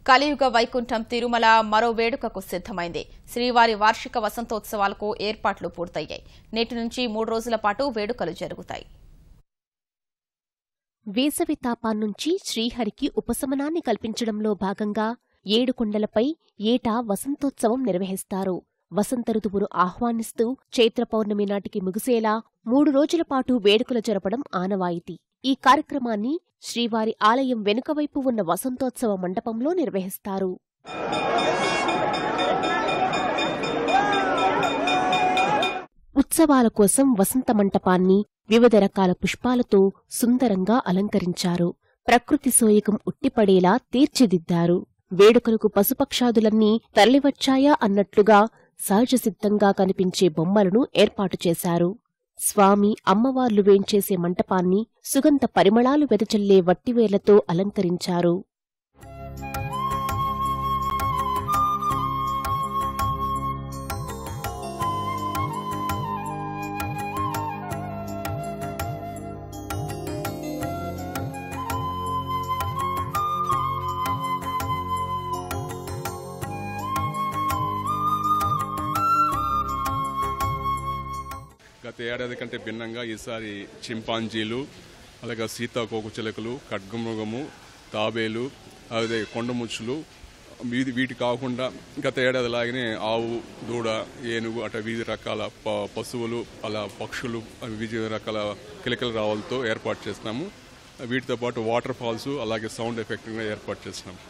కలియుగ వైకుంఠం తిరుమల మరో వేడుకకు సిద్ధమైంది. శ్రీవారి వార్షిక వసంతోత్సవాలకు ఏర్పాట్లు పూర్తయ్యాయి. నేటి నుంచి 3 రోజుల పాటు వేడుకలు జరుగుతాయి. వేసవి తాపాన్నుంచి శ్రీహరికి ఉపశమనాన్ని కల్పించడంలో భాగంగా 7 కొండలపై ఏటా వసంతోత్సవం నిర్వహిస్తారు. వసంత ఋతువును ఆహ్వానిస్తూ చైత్ర పౌర్ణమి నాటికి ముగిసేలా 3 రోజుల పాటు వేడుకలు జరపడం ఆనవాయితీ. ఈ కార్యక్రమాన్ని శ్రీవారి ఆలయం వెనుకవైపు ఉన్న వసంతోత్సవ మండపంలో నిర్వహిస్తారు. ఉత్సవాల కోసం వసంత మంటపాన్ని వివిధ రకాల పుష్పాలతో సుందరంగా అలంకరించారు. ప్రకృతి సోయకం ఉట్టిపడేలా తీర్చిదిద్దారు. వేడుకలకు పశుపక్షాదులన్నీ తరలివచ్చాయా అన్నట్లుగా సహజసిద్ధంగా కనిపించే బొమ్మలను ఏర్పాటు చేశారు. స్వామి అమ్మవార్లు వేంచేసే మంటపాన్ని సుగంధ పరిమళాలు వెదజల్లే వట్టివేలతో అలంకరించారు. గత ఏడాది కంటే భిన్నంగా ఈసారి చింపాంజీలు, అలాగే సీతాకోకచిలుకలు, ఖడ్గమృగము, తాబేలు, అదే కొండముచ్చులు, వీటి కాకుండా గత ఏడాది లాగానే ఆవు, దూడ, ఏనుగు వివిధ రకాల పశువులు, అలా పక్షులు, వివిధ రకాల కిలకిల రావులతో ఏర్పాటు చేస్తున్నాము. వీటితో పాటు వాటర్ ఫాల్స్, అలాగే సౌండ్ ఎఫెక్ట్ ఏర్పాటు చేస్తున్నాము.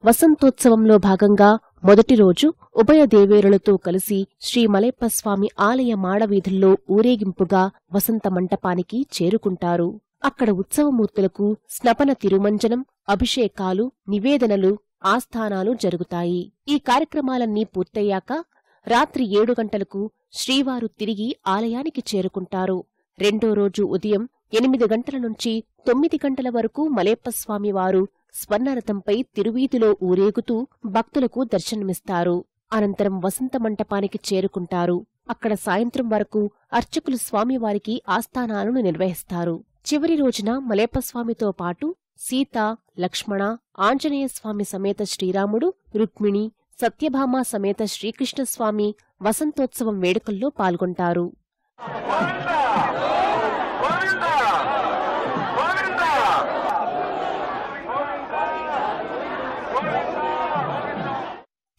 వసంతోత్సవంలో భాగంగా మొదటి రోజు ఉభయ దేవేరులతో కలిసి శ్రీ మలయప్పస్వామి ఆలయ మాడవీధుల్లో ఊరేగింపుగా వసంత మంటపానికి చేరుకుంటారు. అక్కడ ఉత్సవమూర్తులకు స్నపన తిరుమంజనం, అభిషేకాలు, నివేదనలు, ఆస్థానాలు జరుగుతాయి. ఈ కార్యక్రమాలన్నీ పూర్తయ్యాక రాత్రి 7 గంటలకు శ్రీవారు తిరిగి ఆలయానికి చేరుకుంటారు. రెండో రోజు ఉదయం 8 గంటల నుంచి 9 గంటల వరకు మలయప్పస్వామివారు స్వర్ణరథంపై తిరువీధిలో ఊరేగుతూ భక్తులకు దర్శనమిస్తారు. అనంతరం వసంత మంటపానికి చేరుకుంటారు. అక్కడ సాయంత్రం వరకు అర్చకులు స్వామివారికి ఆస్థానాలను నిర్వహిస్తారు. చివరి రోజున మలయప్పస్వామితో పాటు సీత, లక్ష్మణ, ఆంజనేయస్వామి సమేత శ్రీరాముడు, రుక్మిణి, సత్యభామ సమేత శ్రీకృష్ణస్వామి వసంతోత్సవం వేడుకల్లో పాల్గొంటారు.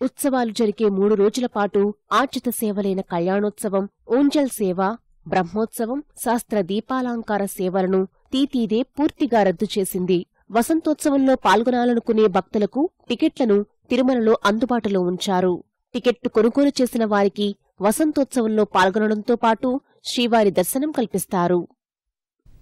ఉత్సవాలు జరిగే 3 రోజుల పాటు ఆర్జిత సేవలైన కళ్యాణోత్సవం, ఊంజల్ సేవ, బ్రహ్మోత్సవం, శాస్త్ర దీపాలంకార సేవలను తీతీదే పూర్తిగా రద్దు చేసింది. వసంతోత్సవంలో పాల్గొనాలనుకునే భక్తులకు టికెట్లను తిరుమలలో అందుబాటులో ఉంచారు. టికెట్టు కొనుగోలు చేసిన వారికి వసంతోత్సవంలో పాల్గొనడంతో పాటు శ్రీవారి దర్శనం కల్పిస్తారు.